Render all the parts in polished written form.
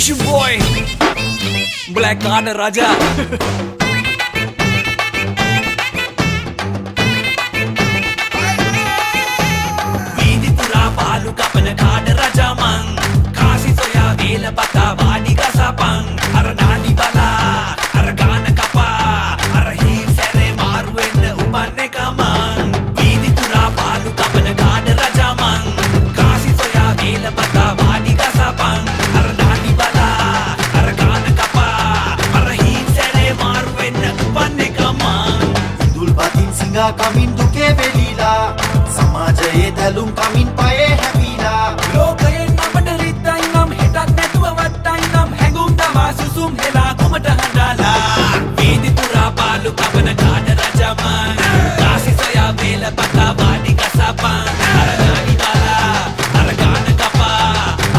Issue boy Black Card Raja Vidi pura palu kapana Card Raja mang Kasi soya vela bata vadi gasapang Aranani bala aragana kapa Arahin sere maru enna upanne kamang Vidi pura palu kapana Card Raja mang Kasi soya vela bata vadi gasapang Aranani bala aragana kapa Arahin sere maru enna upanne kamang Dulbatin singa kamin duke velila Samajaye dalum kamin paye හැපිලා ලෝකයෙන් අපට රිද්දයි නම් හෙටක් නැතුව වත්තයි නම් හැඟුම් තමා සුසුම් හෙලා කුමට හඬලා වීදි පුරා පාලු කපන කාඩ රජමන් කාසි සොයා වේල පතා වාඩි ගසපන් අර නාඩි බලා අර ගාන කපා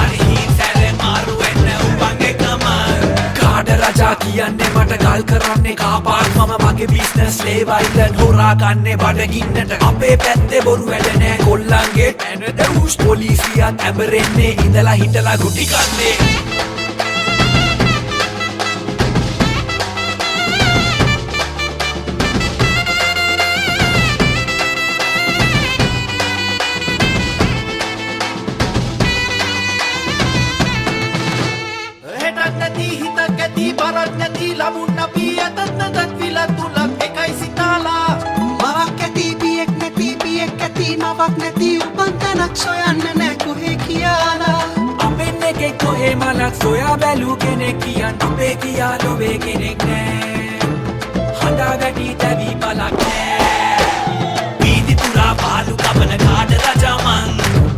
අර හීන් සැරේ මාරු වෙන්න උපන් එකමන් කාඩ රජා කියන්නේ මට ගල් කරන්නේ කාපාත් මම මගේ බිස්නස් ලේවයිලන් හොරා ගන්නේ බඩගින්නට අපේ පැත්තේ බොරු වැඩ නෑ කොල්ලන්ගේ පැන දවුස් පොලිසියත් ඇඹරෙන්නේ ඉඳලා හිටලා ගුටි කන්නේ හෙටක් නැති හිතක් ඇති බරක් නැති ලමුන් අපි අතත් නැතත් විලත් තුලක් එකයි සිතාලා මවක් ඇති පියෙක් ඇති මවක් නැති උපන් තැනක් සොයන්න නෑ කොහේ කියලා අපෙන් එකෙක් කොහේ මලක් සොයා බැලූ කෙනෙක් කියන් අපේ කියා ලොවේ කෙනෙක් නෑ හඬා වැටි තැවි බලක් නෑ වීදි පුරා පාලු කපන කාඩ රජමන්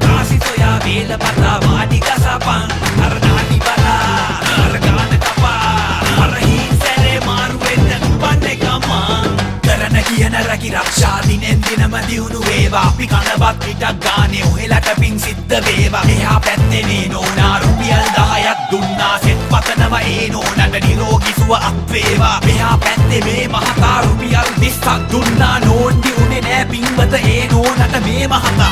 කාසි සොයා වේල පතා වාඩි ගසපන් අර නාඩි බලා අර ගාන කපා අර හීන් සැරේ මාරු වෙන්න උපන් එකමන් කරන කියන රැකි රක්ෂා දිනෙන් දිනම දියුණු වේවා අපි කනවත් පිටක් ගානේ ඔහෙලට පින් සිද්ධ වේවා එහා පැත්තේ නේ නෝනා රුපියල් 10ක් දුන්නා සෙත් පතනවා ඒ නෝනට නිරෝගී සුව අත් වේවා මෙහා පැත්තේ මේ මහතා රුපියල් 20ක් දුන්නා නෝන්ඩි උනේ නෑ පින්වත ඒ නෝනට මේ මහතා